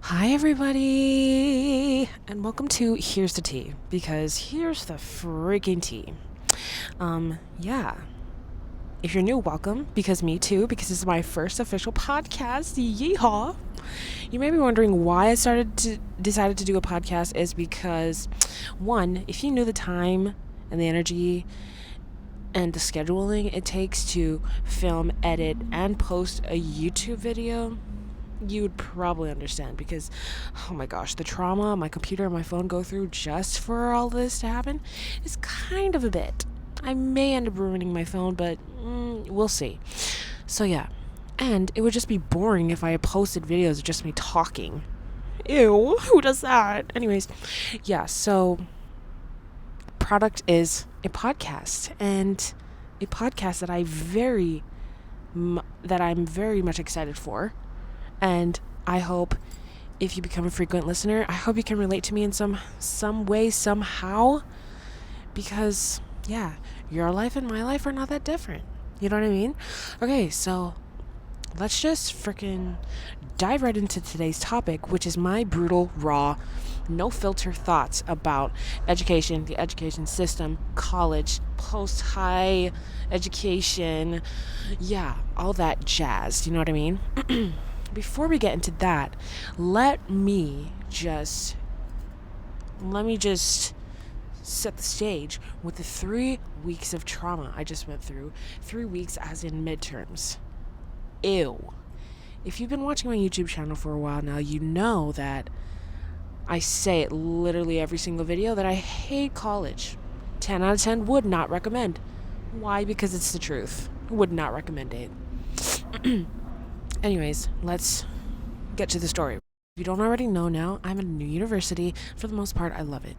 Hi, everybody, and welcome to Here's the Tea, because here's the freaking tea. Yeah. If you're new, welcome, because me too, because this is my first official podcast. Yeehaw! You may be wondering why I decided to do a podcast is because, one, if you knew the time and the energy and the scheduling it takes to film, edit, and post a YouTube video, you would probably understand because, oh my gosh, the trauma my computer and my phone go through just for all this to happen is kind of a bit. I may end up ruining my phone, but we'll see. So yeah, and it would just be boring if I posted videos of just me talking. Ew, who does that? Anyways, yeah, so product is a podcast, and a podcast that I'm very much excited for. And I hope if you become a frequent listener, I hope you can relate to me in some way, somehow. Because, yeah, your life and my life are not that different. You know what I mean? Okay, so let's just freaking dive right into today's topic, which is my brutal, raw, no filter thoughts about education, the education system, college, post high education, yeah, all that jazz. You know what I mean? Before we get into that, let me just set the stage with the 3 weeks of trauma I just went through. 3 weeks as in midterms. Ew. If you've been watching my YouTube channel for a while now, you know that I say it literally every single video that I hate college. 10 out of 10 would not recommend. Why? Because it's the truth. Would not recommend it. Anyways, let's get to the story. If you don't already know now, I'm at a new university. For the most part, I love it.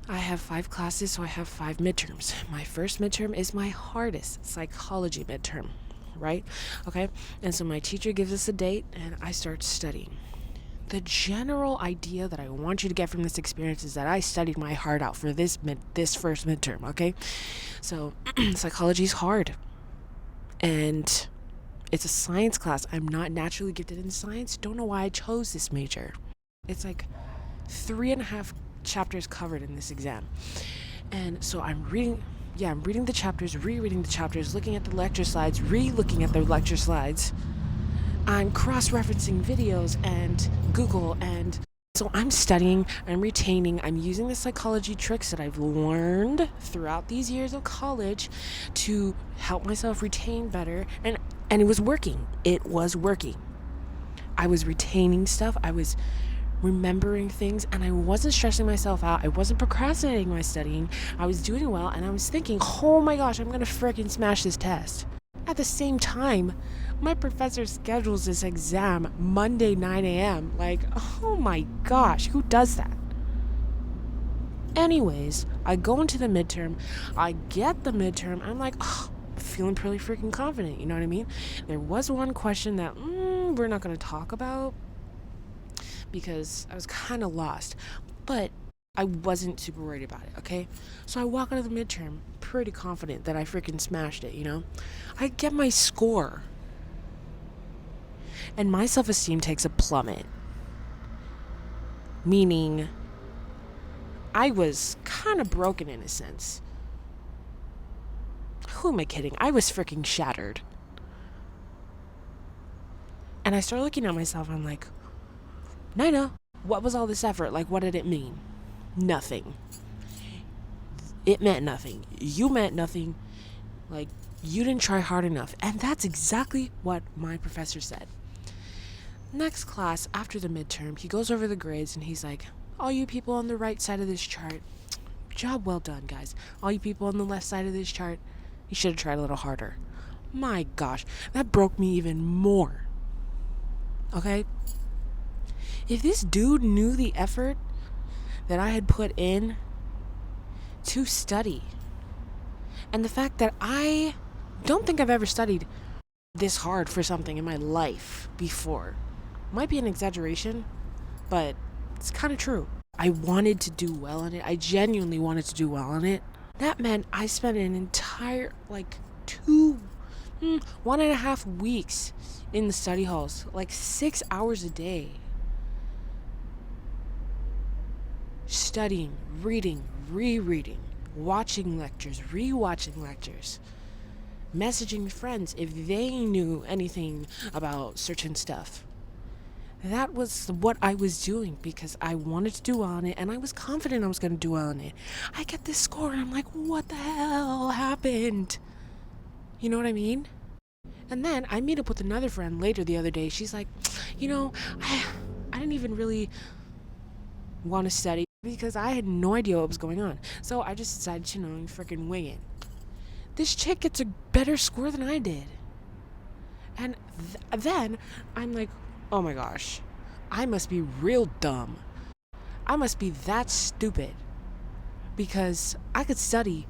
I have 5 classes, so I have 5 midterms. My first midterm is my hardest psychology midterm, right? Okay, and so my teacher gives us a date, and I start studying. The general idea that I want you to get from this experience is that I studied my heart out for this first midterm, okay? So psychology is hard, and it's a science class. I'm not naturally gifted in science. Don't know why I chose this major. It's like 3.5 chapters covered in this exam. And so I'm reading the chapters, rereading the chapters, looking at the lecture slides, re-looking at the lecture slides. I'm cross-referencing videos and Google, and so I'm studying, I'm retaining, I'm using the psychology tricks that I've learned throughout these years of college to help myself retain better, and it was working. It was working. I was retaining stuff, I was remembering things, and I wasn't stressing myself out. I wasn't procrastinating my studying. I was doing well, and I was thinking, oh my gosh, I'm gonna freaking smash this test. At the same time, my professor schedules this exam Monday 9 a.m. Like, oh my gosh, who does that? Anyways, I go into the midterm. I get the midterm. I'm like, oh, feeling pretty freaking confident. You know what I mean? There was one question that we're not going to talk about because I was kind of lost. But I wasn't super worried about it, okay? So I walk out of the midterm pretty confident that I freaking smashed it, you know? I get my score. And my self-esteem takes a plummet. Meaning, I was kind of broken in a sense. Who am I kidding? I was freaking shattered. And I started looking at myself, I'm like, Nina, what was all this effort? Like, what did it mean? Nothing. It meant nothing. You meant nothing. Like, you didn't try hard enough. And that's exactly what my professor said. Next class, after the midterm, he goes over the grades and he's like, all you people on the right side of this chart, job well done, guys. All you people on the left side of this chart, you should have tried a little harder. My gosh, that broke me even more. Okay? If this dude knew the effort that I had put in to study, and the fact that I don't think I've ever studied this hard for something in my life before. Might be an exaggeration, but it's kind of true. I wanted to do well on it. I genuinely wanted to do well on it. That meant I spent an entire, 1.5 weeks in the study halls, 6 hours a day. studying, reading, rereading, watching lectures, rewatching lectures, messaging friends if they knew anything about certain stuff. That was what I was doing because I wanted to do well on it and I was confident I was going to do well on it. I get this score and I'm like, what the hell happened? You know what I mean? And then I meet up with another friend later the other day. She's like, I didn't even really want to study because I had no idea what was going on. So I just decided to, freaking wing it. This chick gets a better score than I did. And then I'm like, oh my gosh, I must be real dumb. I must be that stupid because I could study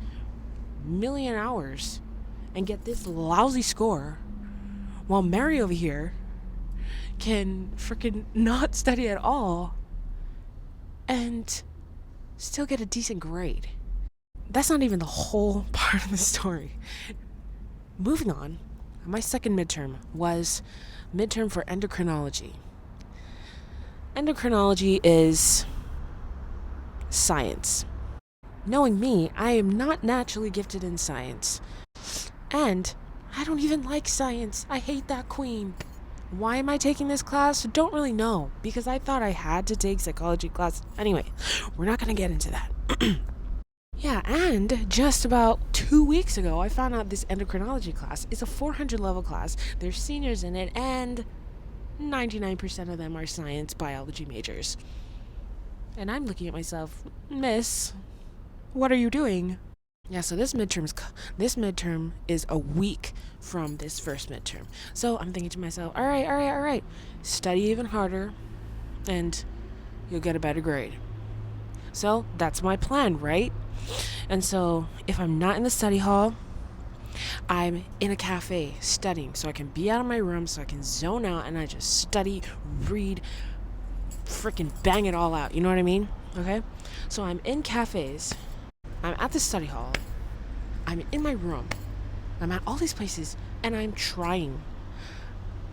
million hours and get this lousy score while Mary over here can freaking not study at all and still get a decent grade. That's not even the whole part of the story. Moving on, my second midterm was midterm for endocrinology. Endocrinology is science. Knowing me, I am not naturally gifted in science. And I don't even like science. I hate that queen. Why am I taking this class? Don't really know, because I thought I had to take psychology class. Anyway, we're not going to get into that. Yeah, and just about 2 weeks ago, I found out this endocrinology class is a 400 level class. There's seniors in it, and 99% of them are science biology majors. And I'm looking at myself, Miss, what are you doing? Yeah, so this midterm is a week from this first midterm. So I'm thinking to myself, all right. Study even harder, and you'll get a better grade. So that's my plan, right? And so if I'm not in the study hall, I'm in a cafe studying so I can be out of my room, so I can zone out and I just study, read, freaking bang it all out. You know what I mean? Okay? So I'm in cafes, I'm at the study hall, I'm in my room, I'm at all these places, and I'm trying.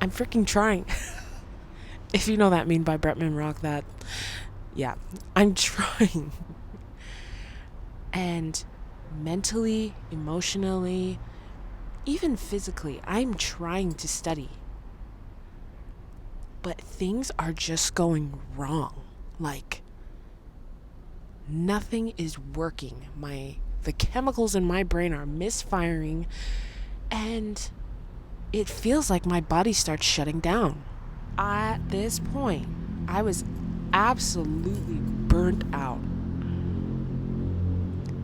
I'm freaking trying. If you know that meme by Bretman Rock, yeah, I'm trying. And mentally, emotionally, even physically, I'm trying to study. But things are just going wrong. Like, nothing is working. The chemicals in my brain are misfiring, and it feels like my body starts shutting down. At this point, I was absolutely burnt out.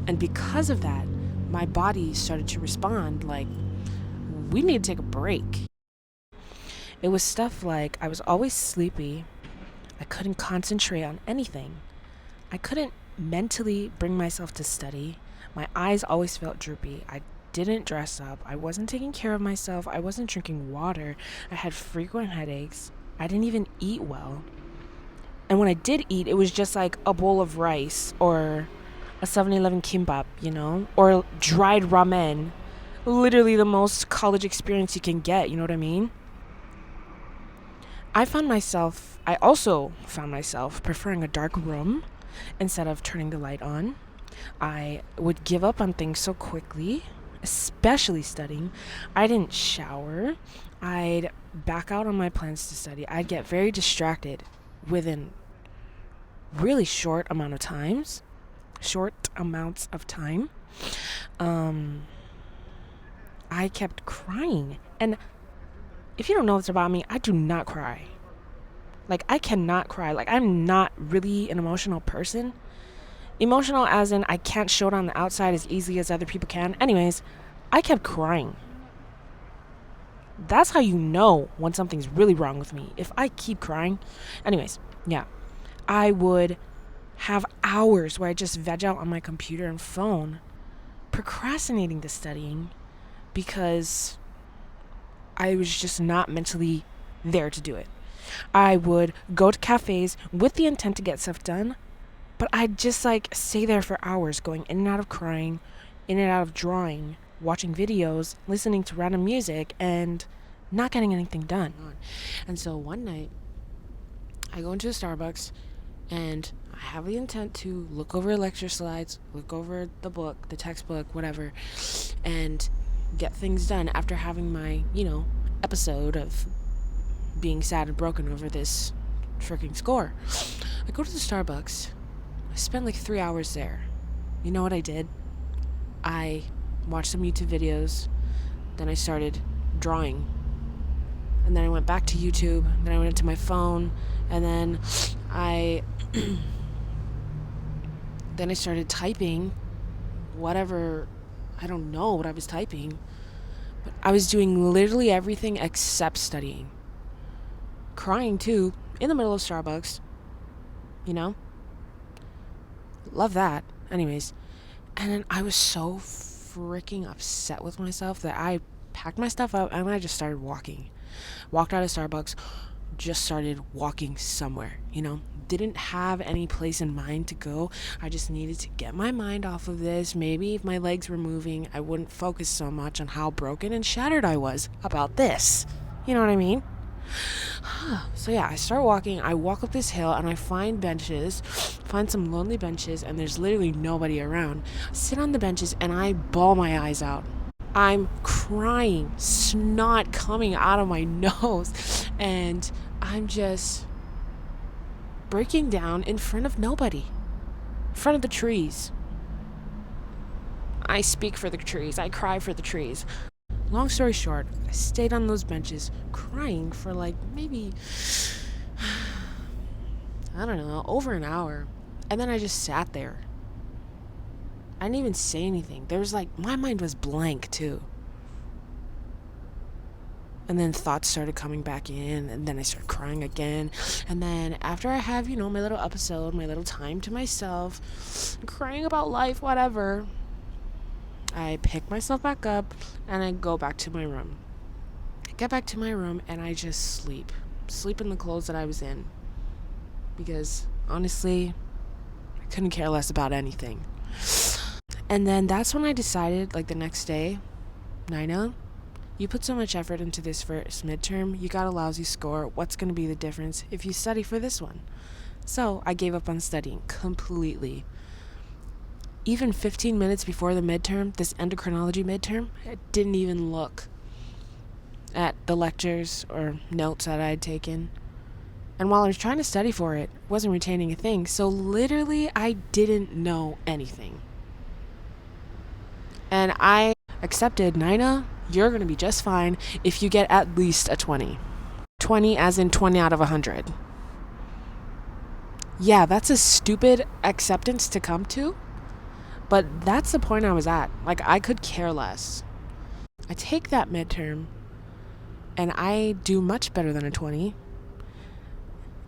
And because of that, my body started to respond like, we need to take a break. It was stuff like I was always sleepy. I couldn't concentrate on anything. I couldn't mentally bring myself to study. My eyes always felt droopy. I didn't dress up. I wasn't taking care of myself. I wasn't drinking water. I had frequent headaches. I didn't even eat well. And when I did eat, it was just like a bowl of rice or a 7-Eleven kimbap, or dried ramen. Literally the most college experience you can get, you know what I mean? I also found myself preferring a dark room instead of turning the light on. I would give up on things so quickly, especially studying. I didn't shower. I'd back out on my plans to study. I'd get very distracted within really short amounts of time. I kept crying. And if you don't know this about me, I do not cry. Like, I cannot cry. Like, I'm not really an emotional person. Emotional as in I can't show it on the outside as easily as other people can. Anyways, I kept crying. That's how you know when something's really wrong with me. If I keep crying. Anyways, yeah. I would have hours where I just veg out on my computer and phone, procrastinating the studying because I was just not mentally there to do it. I would go to cafes with the intent to get stuff done, but I'd just stay there for hours, going in and out of crying, in and out of drawing, watching videos, listening to random music, and not getting anything done. And so one night, I go into a Starbucks, And I have the intent to look over lecture slides, look over the book, the textbook, whatever, and get things done after having my, episode of being sad and broken over this freaking score. I go to the Starbucks. I spent like 3 hours there. You know what I did? I watched some YouTube videos. Then I started drawing. And then I went back to YouTube. Then I went into my phone. And then I then I started typing whatever. I don't know what I was typing. But I was doing literally everything except studying. Crying too, in the middle of Starbucks. You know? Love that. Anyways. And then I was so freaking upset with myself that I packed my stuff up and I just started walking. Walked out of Starbucks, just started walking somewhere, Didn't have any place in mind to go. I just needed to get my mind off of this. Maybe if my legs were moving, I wouldn't focus so much on how broken and shattered I was about this. You know what I mean? So yeah, I start walking. I walk up this hill and I find some lonely benches, and there's literally nobody around. I sit on the benches and I bawl my eyes out. I'm crying, snot coming out of my nose, and I'm just breaking down in front of nobody, in front of the trees. I speak for the trees. I cry for the trees. Long story short, I stayed on those benches crying for like maybe, I don't know, over an hour. And then I just sat there. I didn't even say anything. There was my mind was blank too. And then thoughts started coming back in, and then I started crying again. And then after I have, my little episode, my little time to myself, crying about life, whatever, I pick myself back up and I go back to my room. I get back to my room and I just sleep. Sleep in the clothes that I was in. Because honestly, I couldn't care less about anything. And then that's when I decided, the next day, Nina, you put so much effort into this first midterm, you got a lousy score. What's going to be the difference if you study for this one? So I gave up on studying completely. Even 15 minutes before the midterm, this endocrinology midterm, I didn't even look at the lectures or notes that I had taken. And while I was trying to study for it, I wasn't retaining a thing. So literally, I didn't know anything. And I accepted, Nina, you're going to be just fine if you get at least a 20. 20 as in 20 out of 100. Yeah, that's a stupid acceptance to come to. But that's the point I was at. I could care less. I take that midterm, and I do much better than a 20.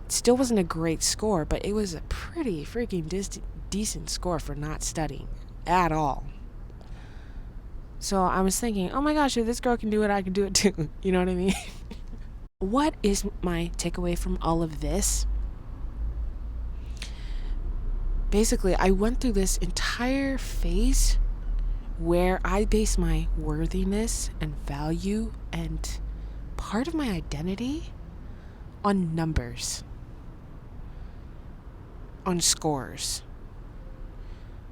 It still wasn't a great score, but it was a pretty freaking decent score for not studying at all. So I was thinking, oh my gosh, if this girl can do it, I can do it too. You know what I mean? What is my takeaway from all of this? Basically, I went through this entire phase where I base my worthiness and value and part of my identity on numbers, on scores,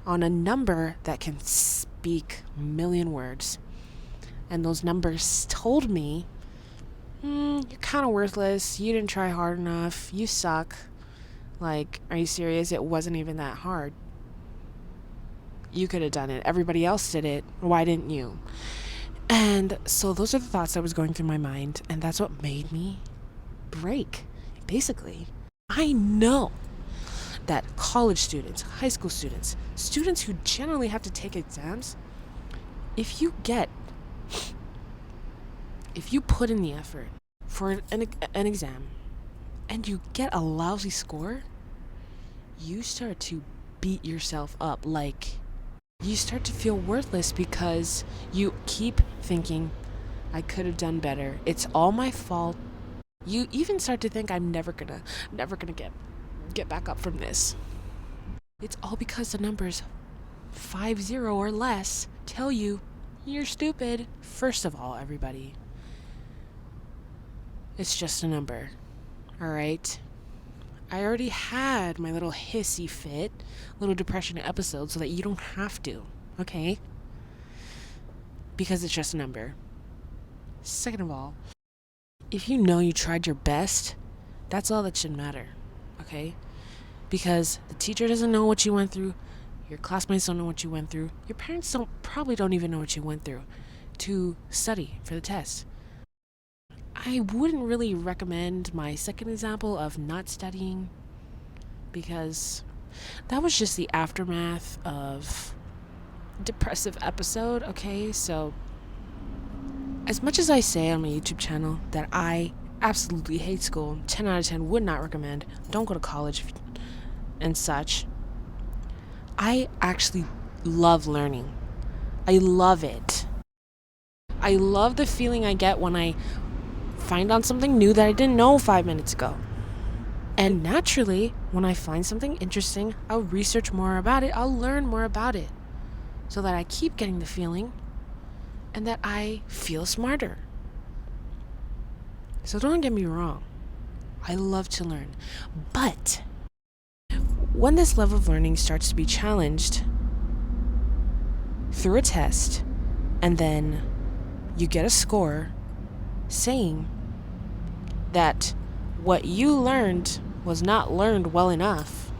on a number that can speak a million words. And those numbers told me, you're kind of worthless, you didn't try hard enough, you suck. Are you serious? It wasn't even that hard. You could have done it. Everybody else did it. Why didn't you? And so those are the thoughts that was going through my mind, and that's what made me break. Basically, I know that college students, high school students, students who generally have to take exams, if you put in the effort for an exam, and you get a lousy score, you start to beat yourself up. You start to feel worthless because you keep thinking, I could have done better. It's all my fault. You even start to think, I'm never gonna get back up from this. It's all because the numbers 50 or less tell you you're stupid. First of all, everybody, it's just a number. All right. I already had my little hissy fit, little depression episode, so that you don't have to, okay? Because it's just a number. Second of all, if you know you tried your best, that's all that should matter, okay? Because the teacher doesn't know what you went through, your classmates don't know what you went through, your parents probably don't even know what you went through to study for the test. I wouldn't really recommend my second example of not studying, because that was just the aftermath of a depressive episode, okay? So as much as I say on my YouTube channel that I absolutely hate school, 10 out of 10 would not recommend, don't go to college and such, I actually love learning. I love it. I love the feeling I get when I find out something new that I didn't know 5 minutes ago. And naturally, when I find something interesting, I'll research more about it, I'll learn more about it, so that I keep getting the feeling and that I feel smarter. So don't get me wrong, I love to learn. But when this level of learning starts to be challenged through a test, and then you get a score saying that what you learned was not learned well enough,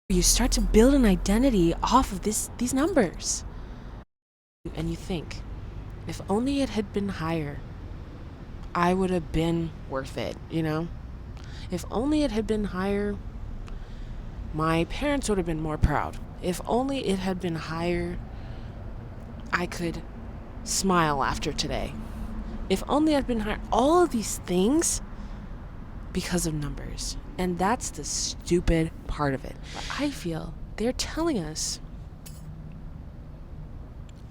you start to build an identity off of these numbers. And you think, if only it had been higher, I would have been worth it, you know? If only it had been higher, my parents would have been more proud. If only it had been higher, I could smile after today. If only I'd been higher. All of these things because of numbers. And that's the stupid part of it. But I feel they're telling us,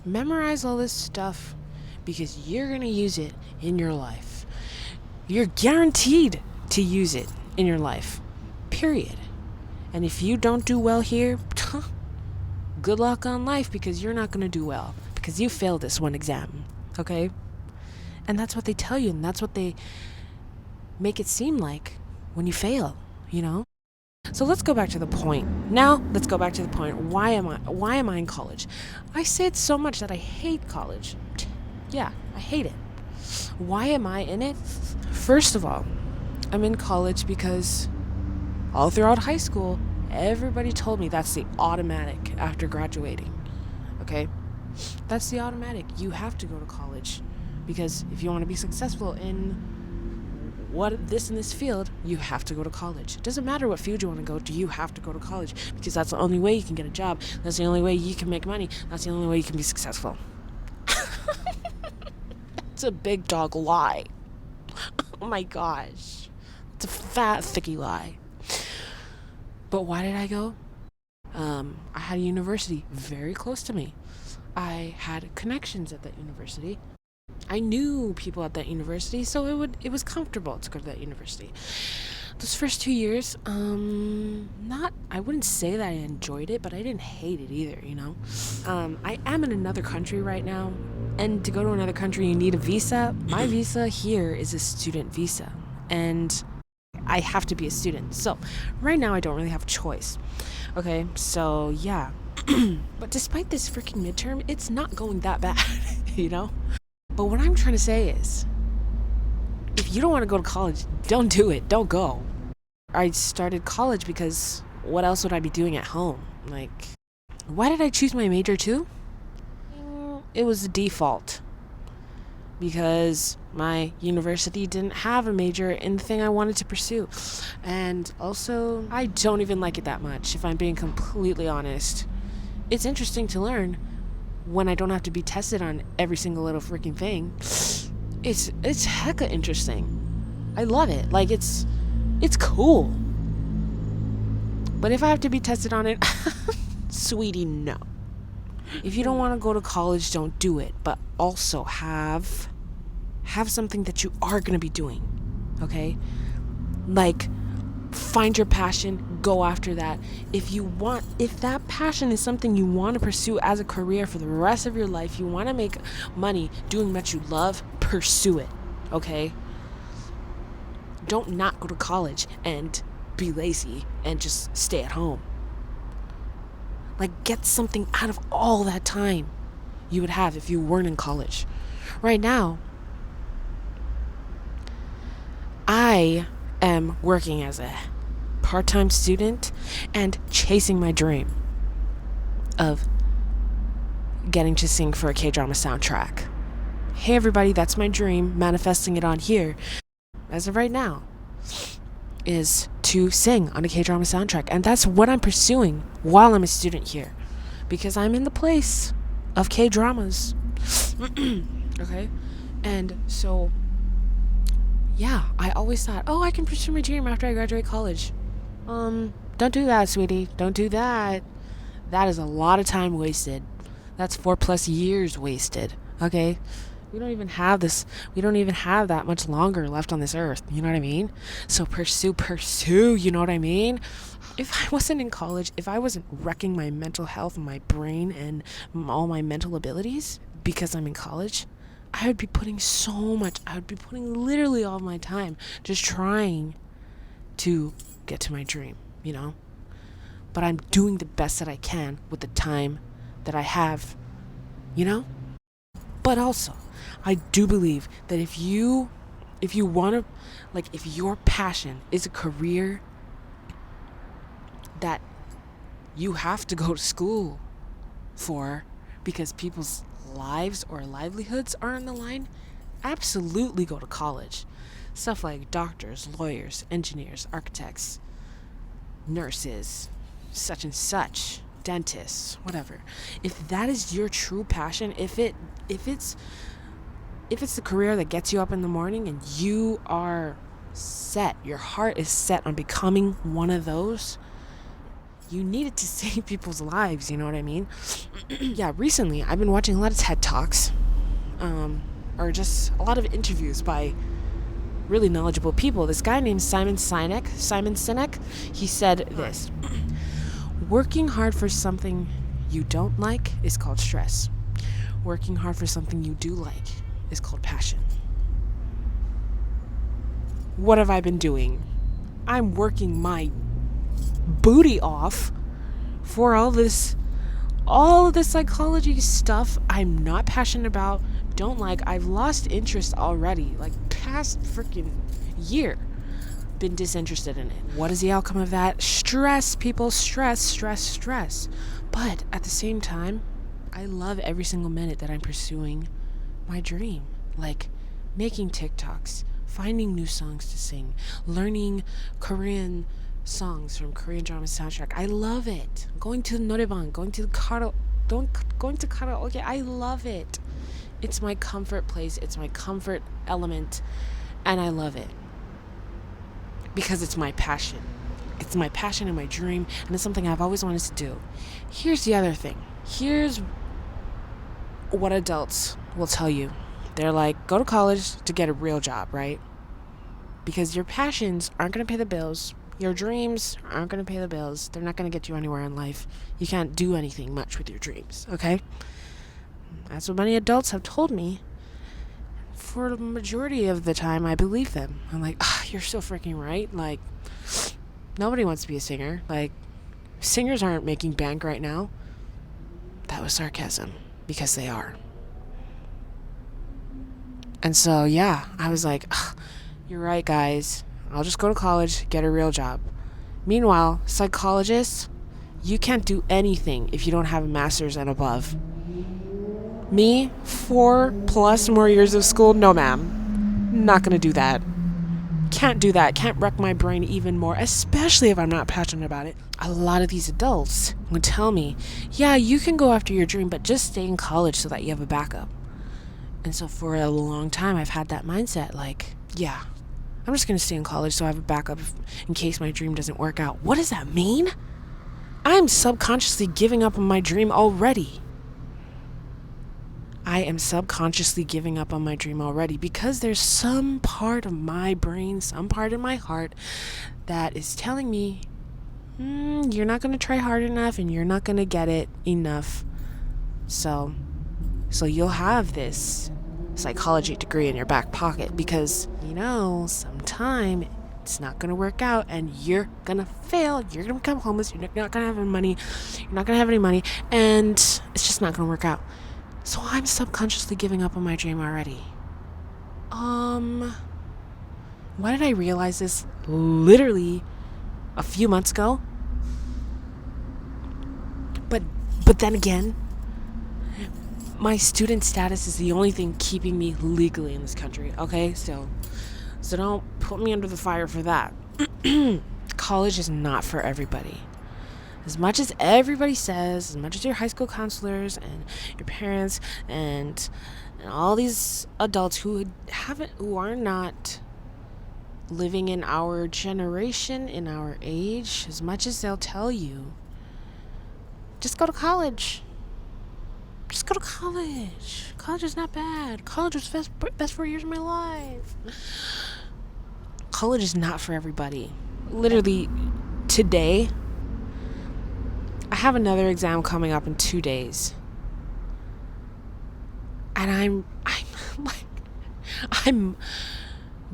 memorize all this stuff because you're going to use it in your life. You're guaranteed to use it in your life. Period. And if you don't do well here, good luck on life, because you're not going to do well because you failed this one exam. Okay? And that's what they tell you, and that's what they make it seem like when you fail, you know? So let's go back to the point. Now, let's go back to the point. Why am I in college? I say it so much that I hate college. Yeah, I hate it. Why am I in it? First of all, I'm in college because all throughout high school, everybody told me that's the automatic after graduating. Okay? That's the automatic. You have to go to college. Because if you want to be successful in this in this field, you have to go to college. It doesn't matter what field you want to go to, you have to go to college, because that's the only way you can get a job. That's the only way you can make money. That's the only way you can be successful. It's a big dog lie. Oh my gosh. It's a fat, thicky lie. But why did I go? I had a university very close to me. I had connections at that university. I knew people at that university, so it was comfortable to go to that university. Those first 2 years, I wouldn't say that I enjoyed it, but I didn't hate it either, you know? I am in another country right now, and to go to another country, you need a visa. My visa here is a student visa, and I have to be a student. So right now, I don't really have a choice. Okay, so yeah. But despite this freaking midterm, it's not going that bad, you know? But what I'm trying to say is, if you don't want to go to college, don't do it. Don't go. I started college because what else would I be doing at home? Like, why did I choose my major too? It was a default. Because my university didn't have a major in the thing I wanted to pursue. And also, I don't even like it that much, if I'm being completely honest. It's interesting to learn when I don't have to be tested on every single little freaking thing. It's hecka interesting. I love it. Like, it's cool. But if I have to be tested on it, sweetie, no. If you don't want to go to college, don't do it. But also have something that you are going to be doing. Okay? Like, find your passion, go after that. If that passion is something you want to pursue as a career for the rest of your life, you want to make money doing what you love, pursue it. Okay? Don't not go to college and be lazy and just stay at home. Like, get something out of all that time you would have if you weren't in college. Right now, I am working as a part-time student and chasing my dream of getting to sing for a K-drama soundtrack. Hey everybody, that's my dream. Manifesting it on here, as of right now, is to sing on a K-drama soundtrack. And that's what I'm pursuing while I'm a student here, because I'm in the place of K-dramas. Okay? And so, yeah, I always thought, oh, I can pursue my dream after I graduate college. Don't do that, sweetie. Don't do that. That is a lot of time wasted. That's 4+ years wasted. Okay? We don't even have that much longer left on this earth. You know what I mean? So pursue, you know what I mean? If I wasn't in college, if I wasn't wrecking my mental health and my brain and all my mental abilities because I'm in college, I would be putting literally all my time just trying to get to my dream, you know? But I'm doing the best that I can with the time that I have, you know? But also, I do believe that if you want to, like, if your passion is a career that you have to go to school for because people's lives or livelihoods are on the line, absolutely go to college. Stuff like doctors, lawyers, engineers, architects, nurses, such and such, dentists, whatever. If that is your true passion, if it's the career that gets you up in the morning and you are set, your heart is set on becoming one of those, you need it to save people's lives, you know what I mean? Yeah, recently I've been watching a lot of TED Talks, or just a lot of interviews by really knowledgeable people. This guy named Simon Sinek, he said this: working hard for something you don't like is called stress. Working hard for something you do like is called passion. What have I been doing? I'm working my booty off for all of this psychology stuff I'm not passionate about, don't like. I've lost interest already, like past freaking year. Been disinterested in it. What is the outcome of that? Stress, people. Stress. But at the same time, I love every single minute that I'm pursuing my dream. Like making TikToks, finding new songs to sing, learning Korean songs from Korean drama soundtrack. I love it. Going to the noraebang, going to karaoke. I love it. It's my comfort place. It's my comfort element, and I love it because it's my passion. It's my passion and my dream, and it's something I've always wanted to do. Here's the other thing. Here's what adults will tell you. They're like, go to college to get a real job, right? Because your passions aren't going to pay the bills. Your dreams aren't going to pay the bills. They're not going to get you anywhere in life. You can't do anything much with your dreams, okay? That's what many adults have told me. For the majority of the time, I believe them. I'm like, you're so freaking right. Like, nobody wants to be a singer. Like, singers aren't making bank right now. That was sarcasm, because they are. And so, yeah, I was like, you're right, guys. I'll just go to college, get a real job. Meanwhile, psychologists, you can't do anything if you don't have a master's and above. Me, 4+ more years of school? No, ma'am. Not gonna do that. Can't do that. Can't wreck my brain even more, especially if I'm not passionate about it. A lot of these adults would tell me, yeah, you can go after your dream, but just stay in college so that you have a backup. And so for a long time, I've had that mindset, like, yeah, I'm just going to stay in college so I have a backup in case my dream doesn't work out. What does that mean? I'm subconsciously giving up on my dream already. I am subconsciously giving up on my dream already because there's some part of my brain, some part in my heart that is telling me, you're not going to try hard enough and you're not going to get it enough. So you'll have this psychology degree in your back pocket because, sometime It's not going to work out, and you're going to fail. You're going to become homeless. You're not going to have any money. You're not going to have any money, and it's just not going to work out. So I'm subconsciously giving up on my dream already. Why did I realize this literally a few months ago? But then again, my student status is the only thing keeping me legally in this country, okay? So don't put me under the fire for that. College is not for everybody. As much as everybody says, as much as your high school counselors and your parents and all these adults who are not living in our generation, in our age, as much as they'll tell you, just go to college. Just go to college. College is not bad. College was best 4 years of my life. College is not for everybody. Literally, today, I have another exam coming up in 2 days. And I'm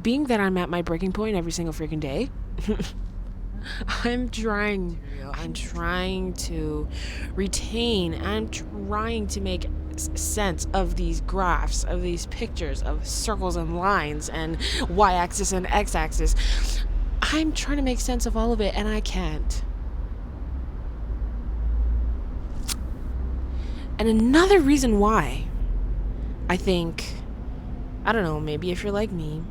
being that I'm at my breaking point every single freaking day. I'm trying to retain, I'm trying to make sense of these graphs, of these pictures, of circles and lines and y-axis and x-axis. I'm trying to make sense of all of it, and I can't. And another reason why I think, I don't know, maybe if you're like me,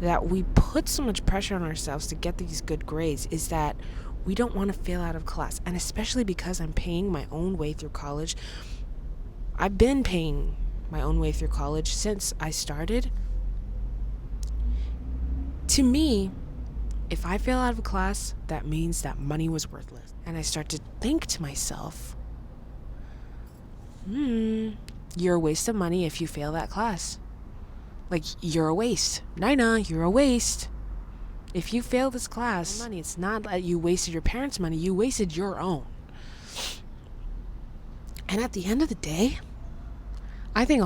that we put so much pressure on ourselves to get these good grades is that we don't want to fail out of class. And especially because I'm paying my own way through college. I've been paying my own way through college since I started. To me, if I fail out of a class, that means that money was worthless. And I start to think to myself, you're a waste of money if you fail that class. Like, you're a waste. Nina, you're a waste. If you fail this class, money, it's not that you wasted your parents' money, you wasted your own. And at the end of the day, I think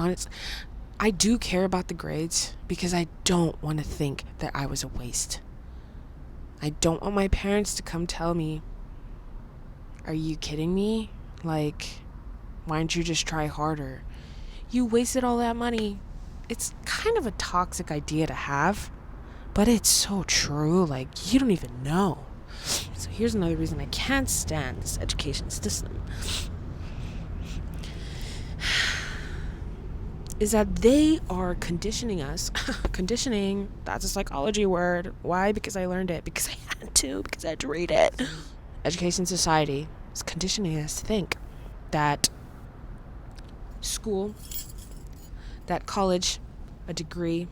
I do care about the grades because I don't want to think that I was a waste. I don't want my parents to come tell me, are you kidding me? Like, why don't you just try harder? You wasted all that money. It's kind of a toxic idea to have, but it's so true. Like, you don't even know. So here's another reason I can't stand this education system. Is that they are conditioning us. Conditioning, that's a psychology word. Why? Because I learned it. Because I had to. Because I had to read it. Education society is conditioning us to think that school, that college, a degree,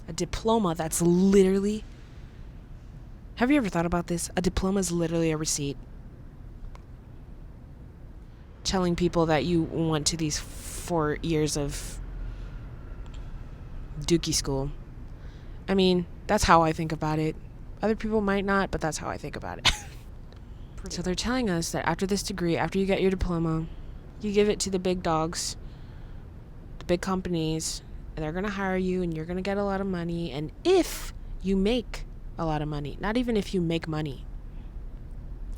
a diploma, that's literally... Have you ever thought about this? A diploma is literally a receipt. Telling people that you went to these 4 years of dookie school. I mean, that's how I think about it. Other people might not, but that's how I think about it. So they're telling us that after this degree, after you get your diploma, you give it to the big dogs, the big companies, and they're going to hire you and you're going to get a lot of money. And if you make a lot of money, not even if you make money,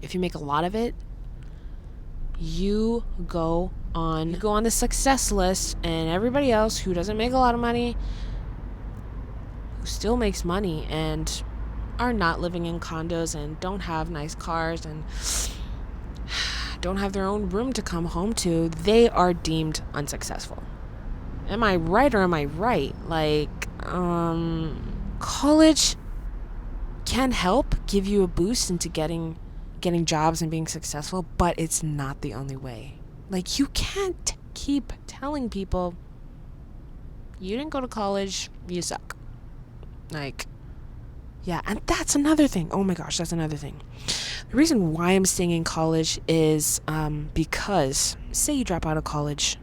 if you make a lot of it, you go on the success list, and everybody else who doesn't make a lot of money, who still makes money and are not living in condos and don't have nice cars and don't have their own room to come home to, they are deemed unsuccessful. Am I right or am I right? Like, college can help give you a boost into getting jobs and being successful, but it's not the only way. Like, you can't keep telling people, you didn't go to college, you suck. Like, yeah, and that's another thing. Oh my gosh, that's another thing. The reason why I'm staying in college is because, say you drop out of college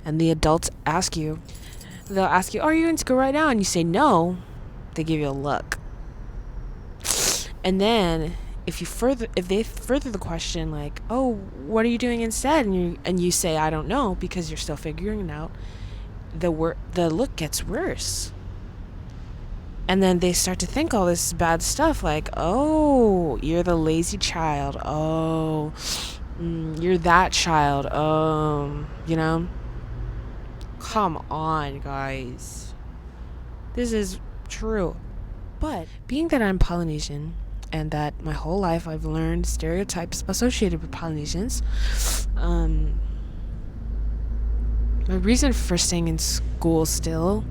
and the adults they'll ask you, are you in school right now? And you say no, they give you a look. And then if they further the question, like, oh, what are you doing instead? And you say, I don't know, because you're still figuring it out, the look gets worse. And then they start to think all this bad stuff like, oh, you're the lazy child. Oh, you're that child. You know? Come on, guys. This is true. But being that I'm Polynesian and that my whole life I've learned stereotypes associated with Polynesians, my reason for staying in school still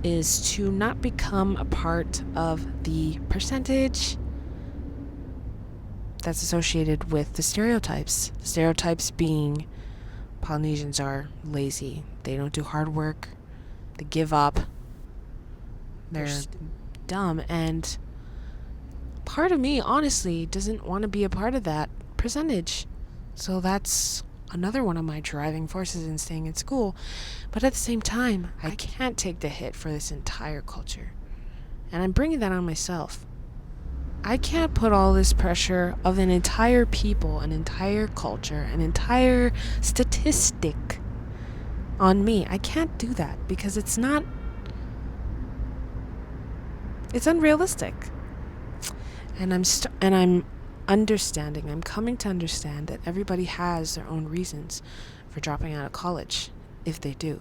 is to not become a part of the percentage that's associated with the stereotypes. The stereotypes being Polynesians are lazy. They don't do hard work. They give up. They're dumb. And part of me, honestly, doesn't want to be a part of that percentage. So that's another one of my driving forces in staying in school. But at the same time, I can't take the hit for this entire culture. And I'm bringing that on myself. I can't put all this pressure of an entire people, an entire culture, an entire statistic on me. I can't do that because it's unrealistic. And I'm understanding. I'm coming to understand that everybody has their own reasons for dropping out of college, if they do.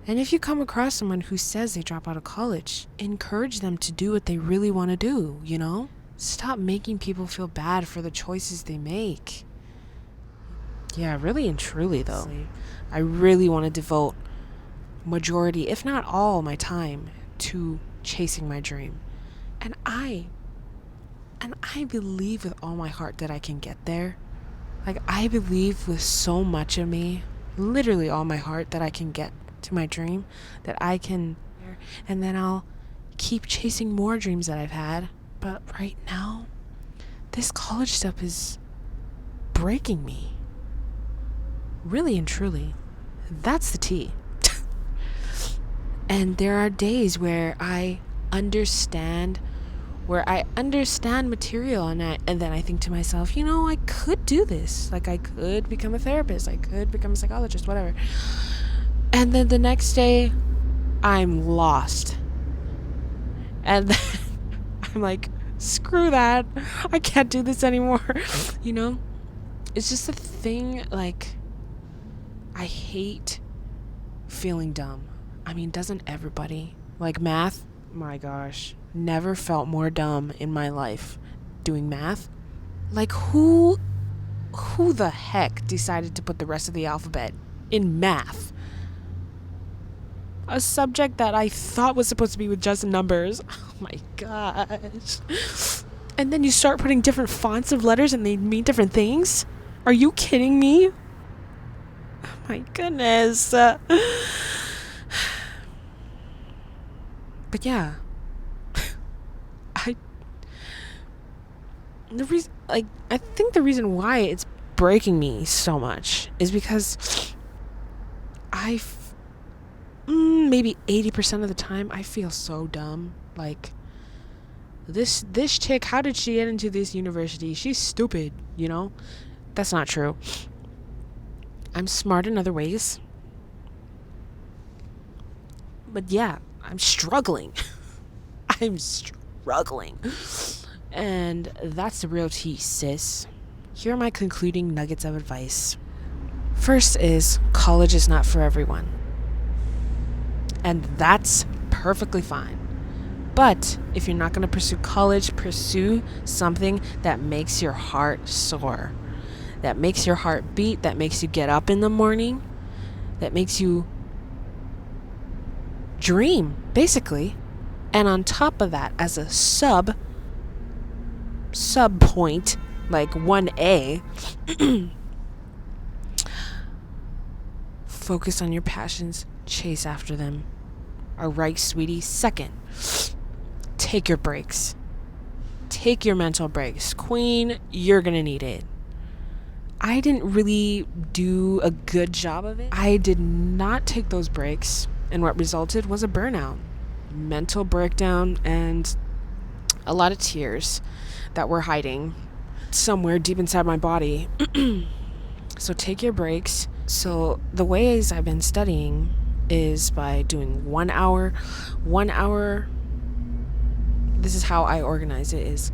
And if you come across someone who says they drop out of college, encourage them to do what they really want to do, you know? Stop making people feel bad for the choices they make. Yeah, really and truly, though. I really want to devote majority, if not all, my time to chasing my dream. And I believe with all my heart that I can get there. Like, I believe with so much of me, literally all my heart, that I can get to my dream, that I can, and then I'll keep chasing more dreams that I've had. But right now, this college stuff is breaking me. Really and truly. That's the tea. And there are days where I understand material, and then I think to myself, you know, I could do this. Like, I could become a therapist, I could become a psychologist, whatever. And then the next day, I'm lost. And then I'm like, screw that. I can't do this anymore. You know? It's just a thing, like, I hate feeling dumb. I mean, doesn't everybody? Like, math, my gosh, never felt more dumb in my life doing math. Like, who the heck decided to put the rest of the alphabet in math? A subject that I thought was supposed to be with just numbers. Oh my gosh. And then you start putting different fonts of letters and they mean different things? Are you kidding me? Oh my goodness. But yeah. I think the reason why it's breaking me so much is because maybe 80% of the time I feel so dumb. Like, this chick, how did she get into this university? She's stupid, you know? That's not true. I'm smart in other ways. But yeah, I'm struggling. I'm struggling. And that's the real tea, sis. Here are my concluding nuggets of advice. First is, college is not for everyone. And that's perfectly fine. But if you're not going to pursue college, pursue something that makes your heart soar, that makes your heart beat, that makes you get up in the morning, that makes you dream, basically. And on top of that, as a sub point, like 1A, focus on your passions, chase after them. All right, sweetie. Second, take your breaks. Take your mental breaks. Queen, you're gonna need it. I didn't really do a good job of it. I did not take those breaks, and what resulted was a burnout, mental breakdown, and a lot of tears that were hiding somewhere deep inside my body. So take your breaks. So the ways I've been studying is by doing 1 hour. 1 hour, this is how I organize it, is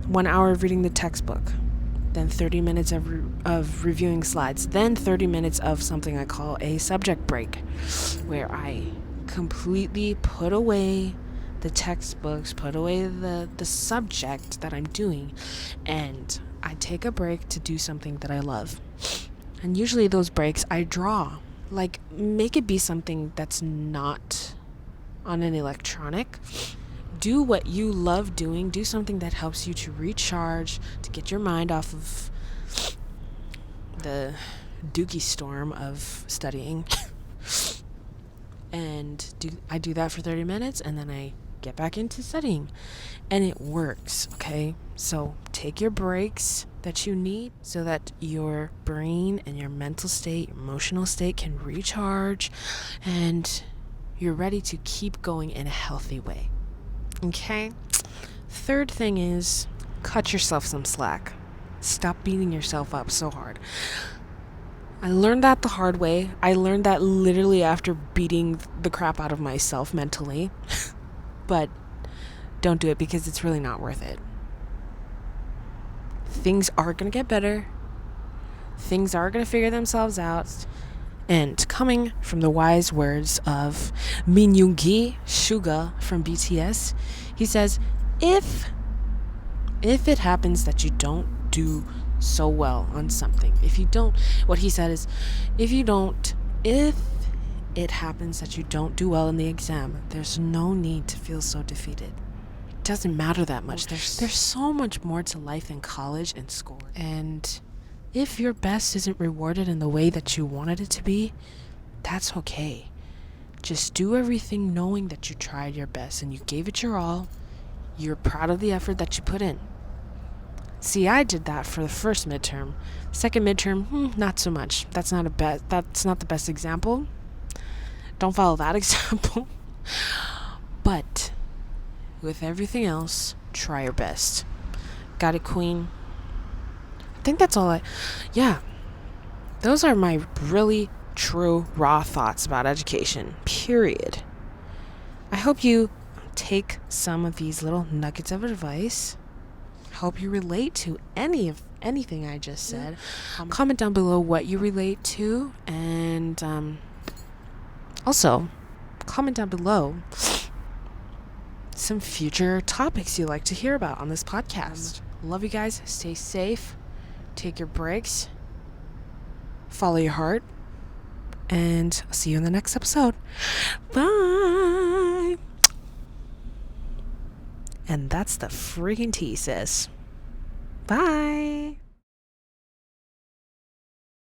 1 hour of reading the textbook, then 30 minutes of reviewing slides, then 30 minutes of something I call a subject break, where I completely put away the textbooks, put away the subject that I'm doing, and I take a break to do something that I love. And usually those breaks I draw. Like, make it be something that's not on an electronic. Do what you love doing. Do something that helps you to recharge, to get your mind off of the dookie storm of studying. And I do that for 30 minutes, and then I get back into studying. And it works, okay? So take your breaks that you need so that your brain and your mental state, your emotional state can recharge, and you're ready to keep going in a healthy way. Okay? Third thing is, cut yourself some slack. Stop beating yourself up so hard. I learned that the hard way. I learned that literally after beating the crap out of myself mentally. But don't do it, because it's really not worth it. Things are going to get better. Things are going to figure themselves out. And coming from the wise words of Min Yoongi, Suga from BTS, he says, if it happens that you don't do so well on something, what he said is, if it happens that you don't do well in the exam, there's no need to feel so defeated. It doesn't matter that much. There's so much more to life than college and school. And if your best isn't rewarded in the way that you wanted it to be, that's okay. Just do everything knowing that you tried your best and you gave it your all. You're proud of the effort that you put in. See, I did that for the first midterm. Second midterm, not so much. That's not the best example. Don't follow that example. But with everything else, try your best. Got it, queen? I think that's all those are my really true raw thoughts about education, period. I hope you take some of these little nuggets of advice. I hope you relate to anything I just said. Comment down below what you relate to, and also comment down below some future topics you'd like to hear about on this podcast. Love you guys. Stay safe. Take your breaks. Follow your heart. And I'll see you in the next episode. Bye. And that's the freaking tea, sis. Bye.